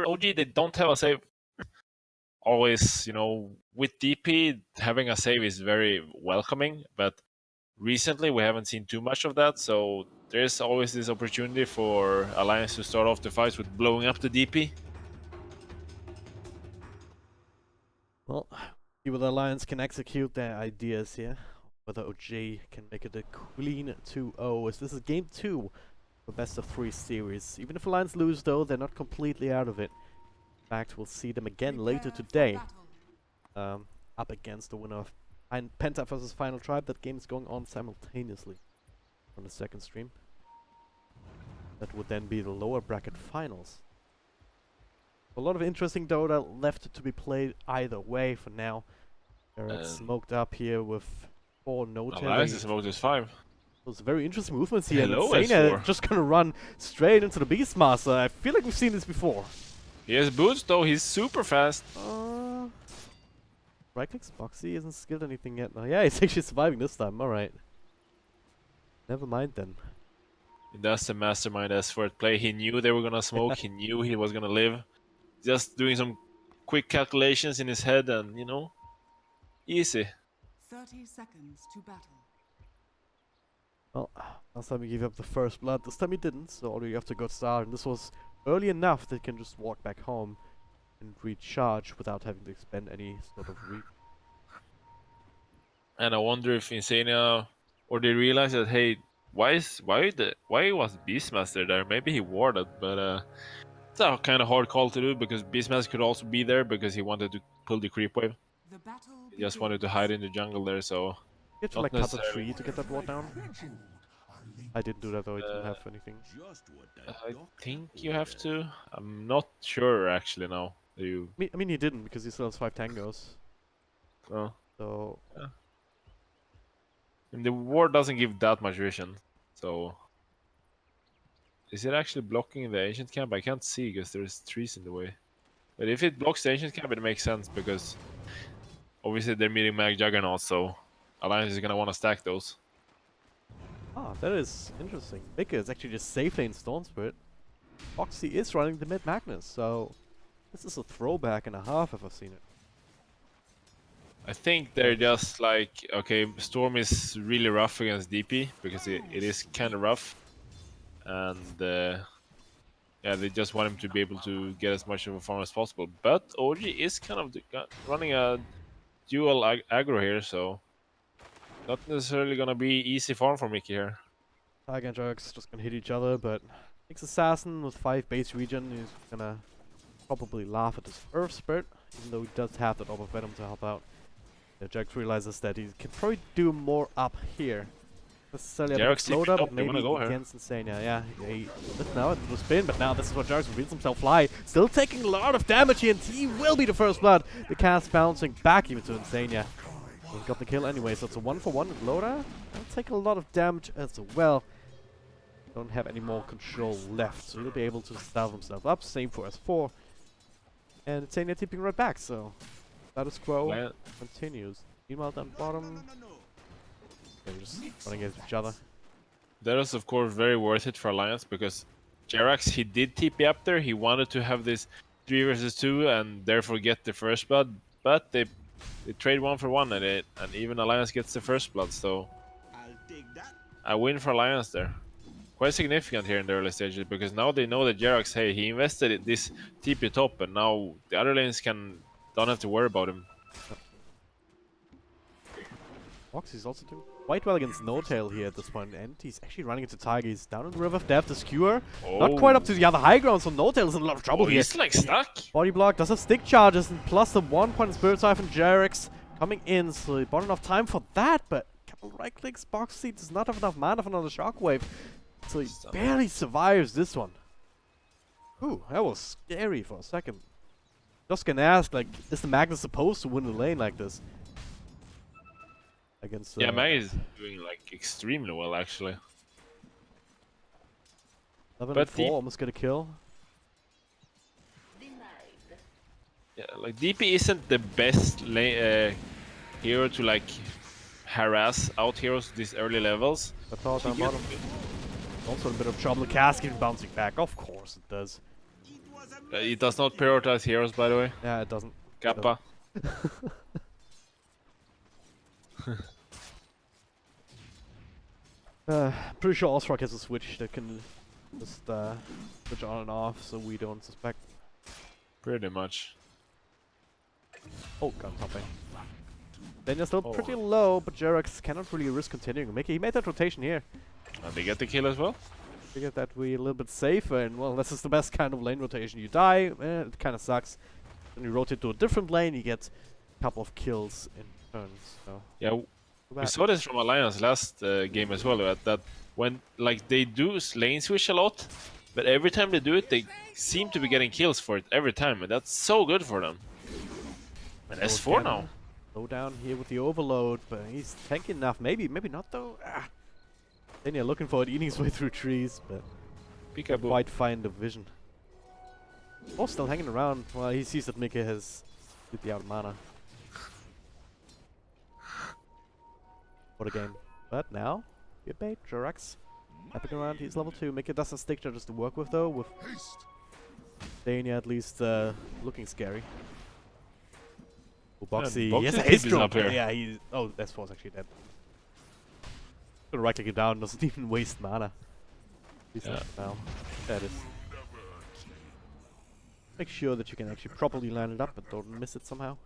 OG, they don't have a save. Always, you know, with DP, having a save is very welcoming, but recently we haven't seen too much of that, so there's always this opportunity for Alliance to start off the fights with blowing up the DP. Well, see whether Alliance can execute their ideas here. Whether OG can make it a clean 2-0, as this is game 2 for best of 3 series. Even if Alliance lose though, they're not completely out of it. In fact, we'll see them again later today. Up against the winner of Penta versus Final Tribe. That game is going on simultaneously on the second stream. That would then be the lower bracket finals. A lot of interesting Dota left to be played either way for now. They're smoked up here with 4 no-tail. Alliance is smoked as 5. Those very interesting movements here. Hello, Insania just gonna run straight into the Beastmaster. I feel like we've seen this before. He has boots though, he's super fast. Right clicks, Boxy isn't skilled anything yet. No, yeah, he's actually surviving this time. Alright. Never mind then. That's the mastermind effort play. He knew they were gonna smoke, he knew he was gonna live. Just doing some quick calculations in his head and, you know, easy. 30 seconds to battle. Well, last time he gave up the first blood, this time he didn't, so all you have to go start, and this was early enough that he can just walk back home and recharge without having to expend any sort of And I wonder if Insania, or they realize that, hey, why was Beastmaster there? Maybe he warded, but it's a kind of hard call to do because Beastmaster could also be there because he wanted to pull the creep wave. He just wanted to hide in the jungle there, so. You have to like cut a tree to get that ward down. I didn't do that though, I didn't have anything. I think you have to. I'm not sure actually now. I mean he didn't because he still has 5 tangos. Oh. So. Yeah. And the ward doesn't give that much vision, so. Is it actually blocking the ancient camp? I can't see because there's trees in the way. But if it blocks the ancient camp, it makes sense because obviously they're meeting Mag Juggernaut, so Alliance is gonna want to stack those. Ah, that is interesting. Mika is actually just safe lane Storm Spirit. Foxy is running the mid Magnus, so this is a throwback and a half if I've seen it. I think they're just like, okay, Storm is really rough against DP because it is kind of rough. And yeah, they just want him to be able to get as much of a farm as possible. But OG is kind of running a dual aggro here, so not necessarily gonna be easy farm for Mickey here. Tiger and Jerks just gonna hit each other, but Nick's Assassin with 5 base regen is gonna probably laugh at his Earth Spirit, even though he does have that Orb of Venom to help out. Yeah, Jerks realizes that he can probably do more up here. Necessarily a float up, but maybe against Insania. Yeah, he lived now into the spin, but now this is what Jerks reveals himself fly. Still taking a lot of damage here, and he will be the first blood. The cast bouncing back even to Insania. He got the kill anyway, so it's a 1-for-1 with Loda. He'll take a lot of damage as well. Don't have any more control left, so he'll be able to salve himself up. Same for S4. And Insania tipping right back, so status quo continues. Meanwhile, down bottom, they're just running against each other. That is, of course, very worth it for Alliance because Jerax, he did TP up there. He wanted to have this 3 versus 2 and therefore get the first blood, but they trade 1 for 1 and even Alliance gets the first blood, so a win for Alliance there. Quite significant here in the early stages because now they know that Jerax, hey, he invested in this TP top and now the other lanes don't have to worry about him. Foxy's also doing quite well against No-Tail here at this point, and he's actually running into Tiger. He's down in the River of Death, the Skewer. Not quite up to the other high ground, so No-Tail is in a lot of trouble here. He's like stuck. Body block does have stick charges, and plus the 1 point Spirit Siphon from Jerax coming in, so he bought enough time for that, but a couple right clicks, Boxy does not have enough mana for another Shockwave, so he barely survives this one. Ooh, that was scary for a second. Just gonna ask, like, is the Magnus supposed to win the lane like this? Against, yeah, Mag is doing like extremely well actually. 11 and 4, almost get a kill. Yeah, like DP isn't the best hero to like harass out heroes these early levels. I thought down bottom. Also a bit of trouble. The cask even bouncing back. Of course it does. It does not prioritize heroes, by the way. Yeah, it doesn't. Kappa. Pretty sure Osrock has a switch that can just switch on and off, so we don't suspect. Pretty much. Oh, got topping. Then you're still Oh. pretty low, but Jerax cannot really risk continuing. He made that rotation here. And they get the kill as well. Figured that we're a little bit safer, and well, this is the best kind of lane rotation. You die, it kind of sucks. Then you rotate to a different lane, you get a couple of kills in turns. So Yeah, too we bad. saw this from Alliance last game as well. That when like they do lane switch a lot, but every time they do it, they seem to be getting kills for it every time, and that's so good for them. And S4 now. Slow down here with the overload, but he's tanky enough. Maybe not though. Then you're looking for it, eating his way through trees, but Peekaboo. quite find the vision. Oh, still hanging around. Well, he sees that Mika has hit the out of mana. What a game. But now, good bait, Jerax. Tapping around, he's level 2. Mika doesn't stick there just to work with though, with Dania at least looking scary. Oh, Boxy, he has a Boxy's haste is drop. up here. Yeah, he's... Oh, S4's actually dead. Gonna right-click it down, doesn't even waste mana. He's Yeah. now. That is. Make sure that you can actually properly line it up and don't miss it somehow.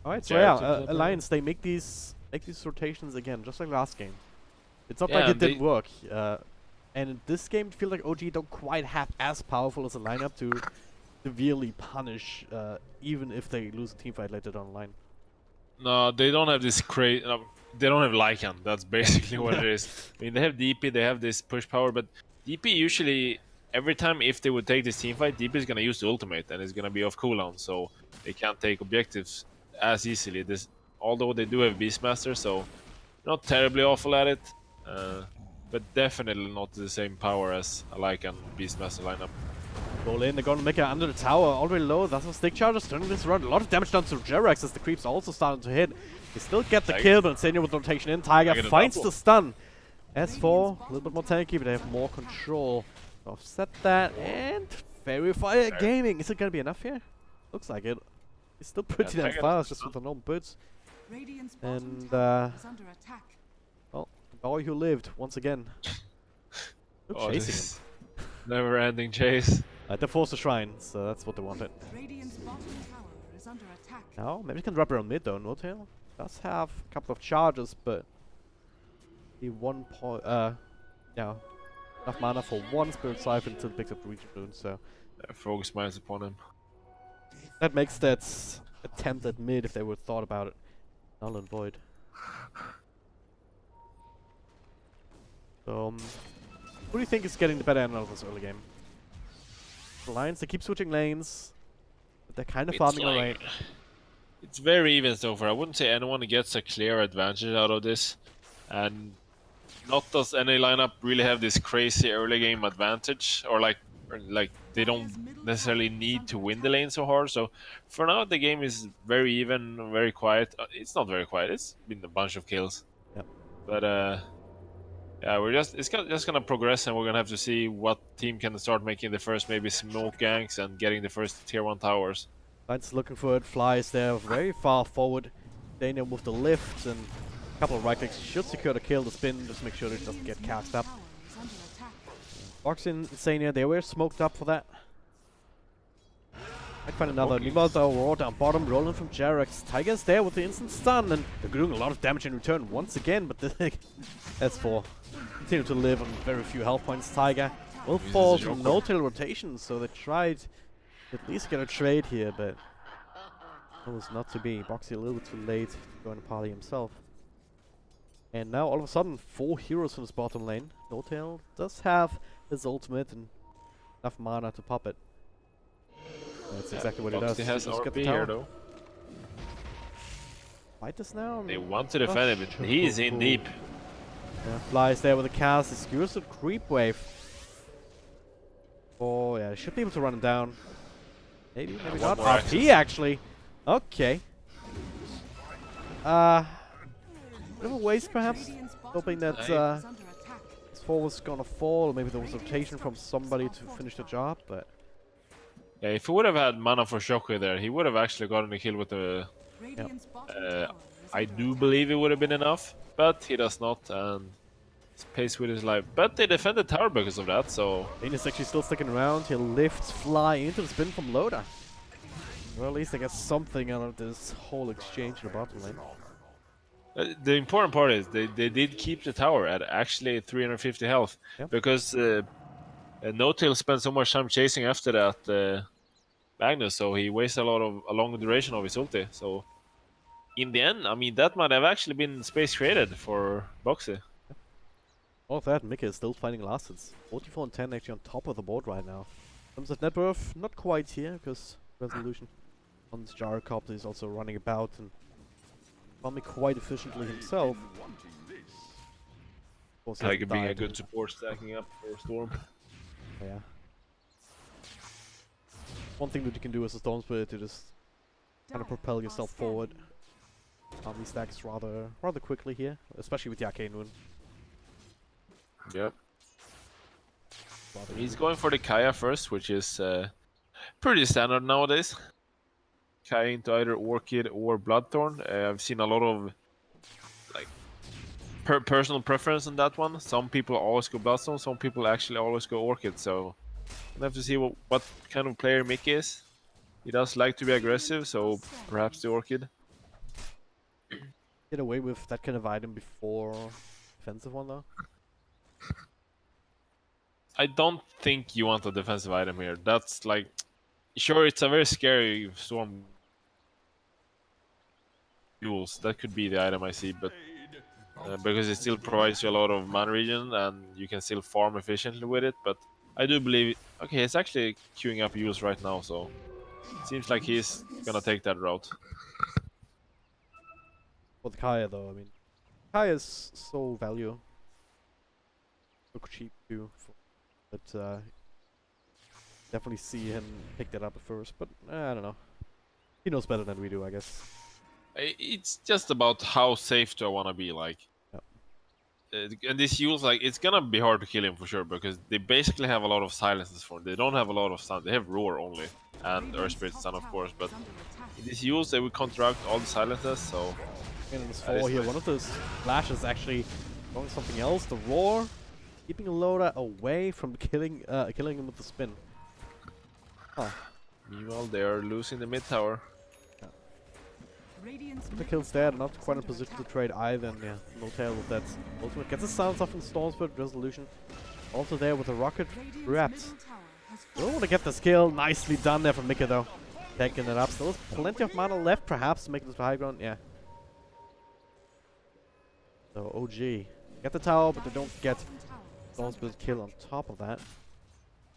Alright, so Jared's yeah, up there. Alliance, they make these rotations again, just like last game. It's not Yeah, like it didn't they- work. And in this game, it feels like OG don't quite have as powerful as a lineup to severely punish, even if they lose a team fight later down the line. No, they don't have this crazy. They don't have Lycan. That's basically what it is. I mean, they have DP, they have this push power, but DP usually, every time if they would take this team fight, DP is gonna use the ultimate and it's gonna be off cooldown, so they can't take objectives as easily. Although they do have Beastmaster, so not terribly awful at it, but definitely not the same power as a Lycan Beastmaster lineup. Roll in, they're gonna make it under the tower, already low. That's a stick charges turning this around. A lot of damage done to Jerax as the creeps are also starting to hit. They still get the Tiger. kill, but Senior with rotation in. Tiger Tiger the finds double. the stun. S4, a little bit more tanky, but they have more control. Offset that, and Fairy Gaming. Is it gonna be enough here? Looks like it. It's still pretty damn Tiger fast, does just with the normal boots. Radiant's And, bottom tower is under attack. Well, the boy who lived, once again. Still Oh, chasing this him. never-ending chase. They forced the shrine, so that's what they wanted. Radiant's bottom tower is under attack. Now, maybe we can drop around mid though. No tail does have a couple of charges, but the 1 point, yeah, enough mana for one Spirit Siphon until it picks up the Region Rune, so Focus mines upon him. that makes that attempt at mid, if they would thought about it, null and void. So, who do you think is getting the better end out of this early game? The Lions, they keep switching lanes, but they're kind of farming away. It's very even so far. I wouldn't say anyone gets a clear advantage out of this, and not does any lineup really have this crazy early game advantage, or like they don't necessarily need to win the lane so hard. So for now, the game is very even, very quiet. It's not very quiet. It's been a bunch of kills. Yep. But yeah, it's just gonna progress, and we're gonna have to see what team can start making the first maybe smoke ganks and getting the first tier 1 towers. Lions looking for it, flies there very far forward. Daniel with the lift and a couple of right clicks should secure the kill, the spin, just make sure it doesn't get cast up. Tower is under attack. Box in Insania, they were smoked up for that. Might find another. Okay. Meanwhile, though, raw down bottom, rolling from Jerax. Tiger's there with the instant stun, and they're doing a lot of damage in return once again, but the S4 continue to live on very few health points. Tiger will Uses fall the from Joker. no-tail rotation, so they tried to at least get a trade here, but that was not to be. Boxy a little bit too late to go in the party himself. And now, all of a sudden, 4 heroes from his bottom lane. No-tail does have his ultimate and enough mana to pop it. That's exactly what he does. He has Just get RP the here tower. though. Fight this now. They want to defend it, but he's in deep. Yeah, flies there with a cast. He skewers the creep wave. Oh yeah, should be able to run him down. Maybe one not. more RP actually. Okay. Bit of a waste perhaps. Radiant's bottom Hoping that tower Hey. is under attack. his 4 was gonna fall. Maybe there was a rotation from somebody to finish the job, but Yeah, if he would have had mana for Shockwave there, he would have actually gotten a kill with the. Radiant's bottom Uh, tower is I under do attack. believe it would have been enough, but he does not, and he's pays with his life. But they defend the tower because of that, so Dane is actually still sticking around. He'll lift, fly into the spin from Loda. Well, at least they get something out of this whole exchange in the bottom lane. the important part is they did keep the tower at actually 350 health, Yep. because No-Tail spent so much time chasing after that Magnus, so he wasted a long duration of his ulti. So in the end, I mean, that might have actually been space created for Boxy. All of that, Mika is still fighting last. It's 44 and 10 actually on top of the board right now. In terms of net worth, not quite here, because Resolution on this Jar Copter is also running about and farming quite efficiently himself. Of course, he Like hasn't being a died. good support stacking up for Storm. Yeah. One thing that you can do as a Storm Spirit to just kind of propel yourself forward. Army stacks rather quickly here, especially with the Arcane Rune. Yep. Rather He's easy. going for the Kaya first, which is pretty standard nowadays. Kaya into either Orchid or Bloodthorn. I've seen a lot of like personal preference on that one. Some people always go Bloodstone, some people actually always go Orchid. So we'll have to see what kind of player Mickey is. He does like to be aggressive, so perhaps the Orchid. Get away with that kind of item before defensive one though. I don't think you want a defensive item here. That's like, sure, it's a very scary Storm Duels. That could be the item I see, but because it still provides you a lot of mana regen and you can still farm efficiently with it. But I do believe, okay, it's actually queuing up Yules right now, so it seems like he's gonna take that route. For the Kaya though, I mean, Kaya is so value, so cheap too. But definitely see him pick that up at first. But I don't know. He knows better than we do, I guess. It's just about how safe do I want to be, like. Yep. And this Yules, like, it's gonna be hard to kill him for sure, because they basically have a lot of silences for him. They don't have a lot of stun. They have Roar only, and Earth Spirit Stun, of course, but in this Yules, they will counteract all the silences, so. And this That is 4 here, nice. one of those flashes actually going something else. The Roar, keeping Loda away from killing him with the spin. Huh. Meanwhile, they are losing the mid tower. The kills there, not quite in a position to trade either, and yeah, No-Tail with that ultimate. Gets the sounds off in Storm Spirit Resolution. Also there with a rocket wrapped. Don't want to get this kill. Nicely done there from Mika though. Taking it up. Still has plenty of mana left perhaps to make this to high ground. Yeah. So OG. Get the tower, but they don't get Storm Spirit kill on top of that.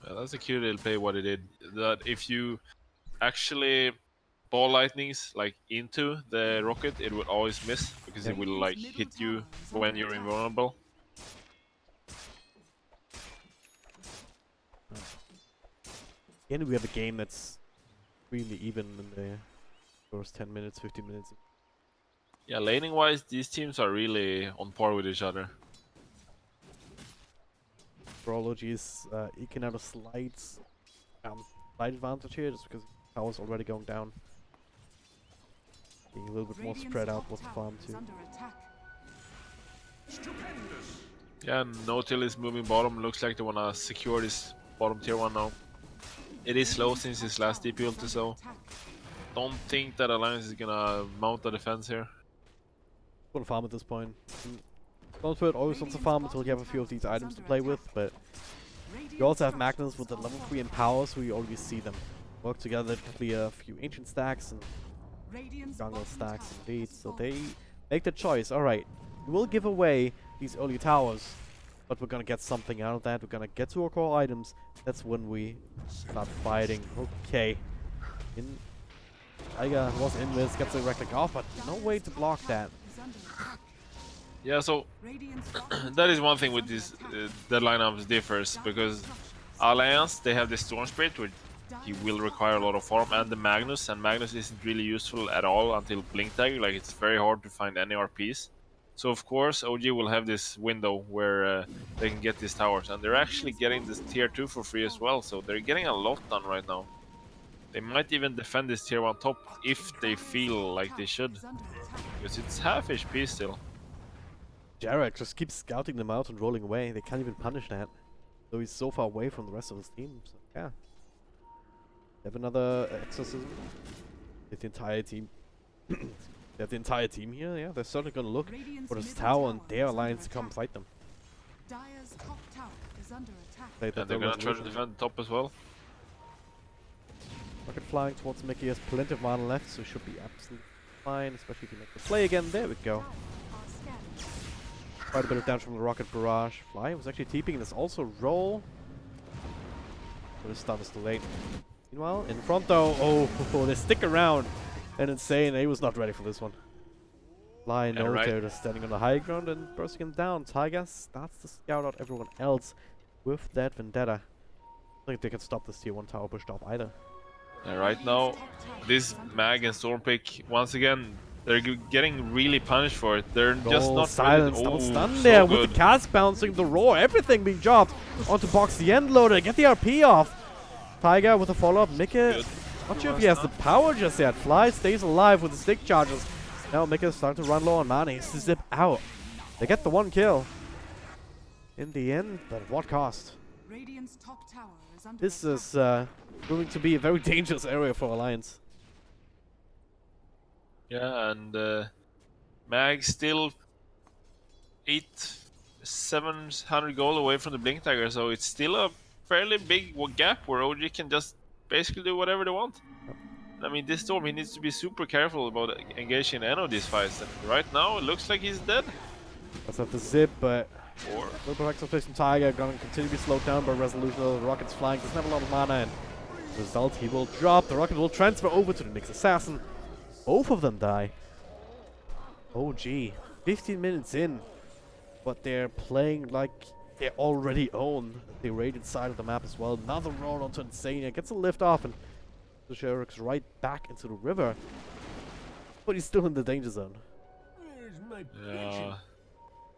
Well, that's a cute little play what it did. That if you actually ball lightnings like into the rocket, it will always miss because it will like hit you when you're invulnerable. Again, we have a game that's really even in the first 10 minutes, 15 minutes. Yeah, laning wise, these teams are really on par with each other. Prology is eking out a slight advantage here just because power's already going down. Being a little bit more spread out with the farm too. Yeah, No-Tail is moving bottom. Looks like they wanna secure this bottom tier 1 now. It is slow since his last DP ulti, so don't think that Alliance is gonna mount a defense here. Gonna farm at this point. Storm Spirit always wants to farm until you have a few of these items to play with, but you also have Magnus with the level 3 in power, so you already see them work together to clear a few ancient stacks and jungle stacks indeed. So they make the choice. Alright, we will give away these early towers, but we're gonna get something out of that. We're gonna get to our core items. That's when we start fighting. Okay. Tiger was in this, gets the Reckless off, but no way to block that. Yeah, so that is one thing with this the lineups differs, because Alliance, they have the Storm Spirit, which he will require a lot of farm, and the Magnus, and Magnus isn't really useful at all until Blink Dagger. Like, it's very hard to find any RPs, So of course OG will have this window where they can get these towers, and they're actually getting this tier 2 for free as well. So they're getting a lot done right now. They might even defend this tier 1 top if they feel like they should, Is under attack. because it's half HP still. Jarek just keeps scouting them out and rolling away. They can't even punish that. Though he's so far away from the rest of his team. So, yeah. They have another exorcism. They have the entire team. They have the entire team here. Yeah, they're certainly gonna look Radiant's for this middle tower and tower their is alliance under to come attack. fight them. Dire's top tower is under attack. They And they're gonna try to defend the top as well. Rocket flying towards Mickey has plenty of mana left, so should be absolutely fine, especially if you make the play again. There we go. Are scanned. Quite a bit of damage from the rocket barrage. Fly was actually TPing this also roll. But his stun is too late. Meanwhile, in front though, oh, they stick around. And Insane, he was not ready for this one. Fly knows right. they're just standing on the high ground and bursting him down. Tiger starts to scout out everyone else with that vendetta. I don't think they can stop this tier 1 tower pushed off either. And right now, this Mag and Stormpick, once again, they're getting really punished for it. They're just not silence, ready. double Oh, stun so there with good. the cast bouncing, the roar, everything being dropped onto box the end loader. Get the RP off. Tiger with a follow-up. Mickey, Good. not sure if he has the power just yet. Fly stays alive with the stick charges. Now Mickey is starting to run low on mana. He has to zip out. They get the 1 kill in the end, but at what cost? Radiant's top tower is under This attack. is proving to be a very dangerous area for Alliance. Yeah, and Mag still 700 gold away from the Blink Dagger, so it's still a fairly big gap where OG can just basically do whatever they want. I mean, this Storm, he needs to be super careful about engaging in any of these fights. And right now, it looks like he's dead. Let's have the zip, but Or Little Exaltation Tiger gonna continue to be slowed down by Resolution. The Rocket's flying, doesn't have a lot of mana, and result, he will drop. The Rocket will transfer over to the Nyx Assassin. Both of them die. Oh gee, 15 minutes in, but they're playing like they already own the raided side of the map as well. Another roll onto Insania, gets a lift off, and the Sherrick's right back into the river. But he's still in the danger zone. yeah,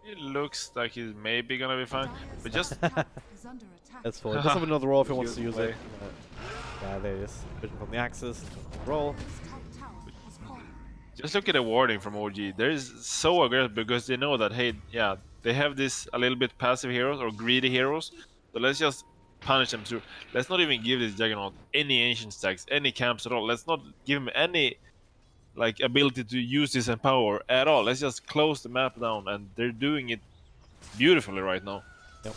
it looks like he's maybe gonna be fine. Dire's But just top tower is under attack. That's fine. Does have another roll if he wants Good to use play. it. Yeah, there it is. Vision from the axis. Roll. Dire's top tower has fallen. Just look at the warding from OG. They're so aggressive because they know that, hey, yeah, they have this a little bit passive heroes or greedy heroes. So let's just punish them through. Let's not even give this Juggernaut any ancient stacks, any camps at all. Let's not give him any like ability to use this empower at all. Let's just close the map down, and they're doing it beautifully right now. Yep.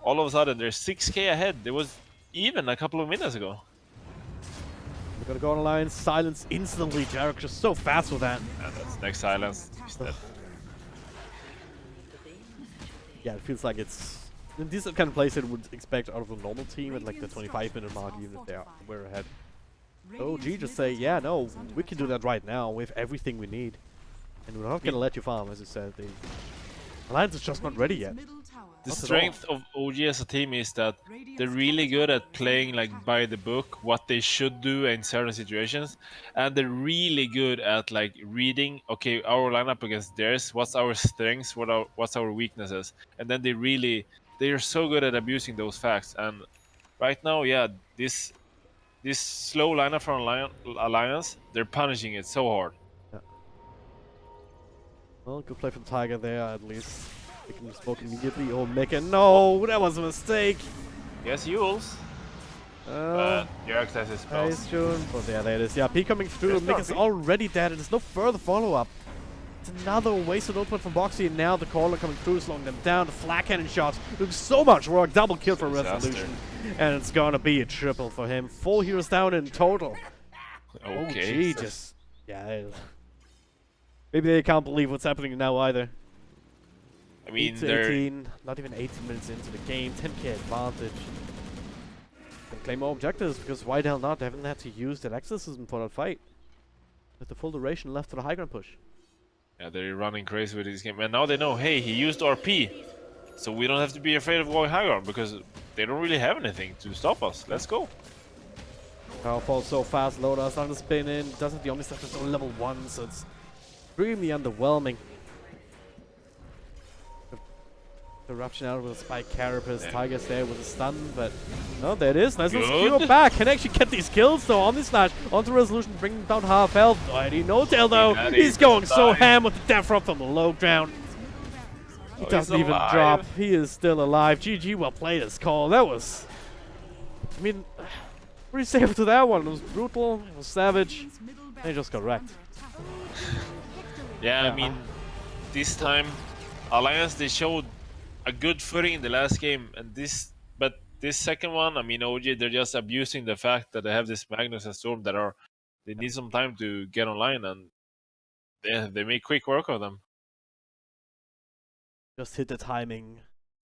All of a sudden, they're 6k ahead. There was even a couple of minutes ago. We're gonna go on Alliance. Silence instantly. Jarek just so fast with that. And that's next silence. He's dead. Yeah, it feels like it's these are the kind of plays that would expect out of a normal team at like the 25-minute mark, even if we're ahead. OG just say, yeah, no, we can do that right now. We have everything we need, and we're not gonna let you farm, as you said. The Alliance is just not ready yet. The Not at all. strength of OG as a team is that they're really good at playing like by the book, what they should do in certain situations, and they're really good at like reading, okay, our lineup against theirs, what's our strengths, what's our weaknesses, and then they are so good at abusing those facts. And right now, yeah, this slow lineup from Alliance, they're punishing it so hard. Well, good play from Tiger there, at least. They can smoke immediately. Oh, Mika, no, that was a mistake. Yes, Yules. Jerax has his spells. Nice, June. Oh, yeah, there it is. Yeah, P coming through. There's Mika's Darby. already dead, and there's no further follow-up. It's another wasted ultimate from Boxy, and now the caller coming through, slowing them down. The flat cannon shots doing so much work. Double kill for Disaster. Resolution. And it's gonna be a triple for him. 4 heroes down in total. Okay. OG just... Yeah. Maybe they can't believe what's happening now either. I mean, 8 to they're 18, not even 18 minutes into the game, 10k advantage. Can claim more objectives, because why the hell not? They haven't had to use that exorcism for that fight. With the full duration left for the high ground push. Yeah, they're running crazy with this game. And now they know, hey, he used RP. So we don't have to be afraid of going high ground, because they don't really have anything to stop us. Let's go. Power falls so fast, Loda's starting to spin in, doesn't the only stuff is on level 1, so it's extremely underwhelming. Eruption out with a Spike Carapace, Yeah. Tiger's there with a stun, but no, there it is. Nice little Good. skewer back. Can actually get these kills though on this Slash. Onto Resolution, bringing down half health. Already no tail though. Yeah, He's he's going so alive. ham with the death drop from the low ground. He Oh, doesn't he's even alive. drop. He is still alive. GG, well played as call. That was, I mean, pretty safe to that one. It was brutal. It was savage. They just got wrecked. Yeah, Yeah. I mean, this time Alliance they showed a good footing in the last game, and but this second one, I mean, OG they're just abusing the fact that they have this Magnus and Storm that they need some time to get online, and they make quick work of them. Just hit the timing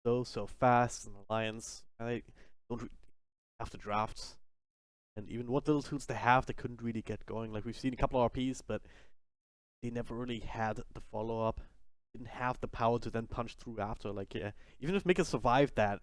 so fast, and Alliance, they don't have the drafts. And even what little tools they have, they couldn't really get going. Like, we've seen a couple of RPs, but they never really had the follow-up. Didn't have the power to then punch through after. Like, even if Mika survived that,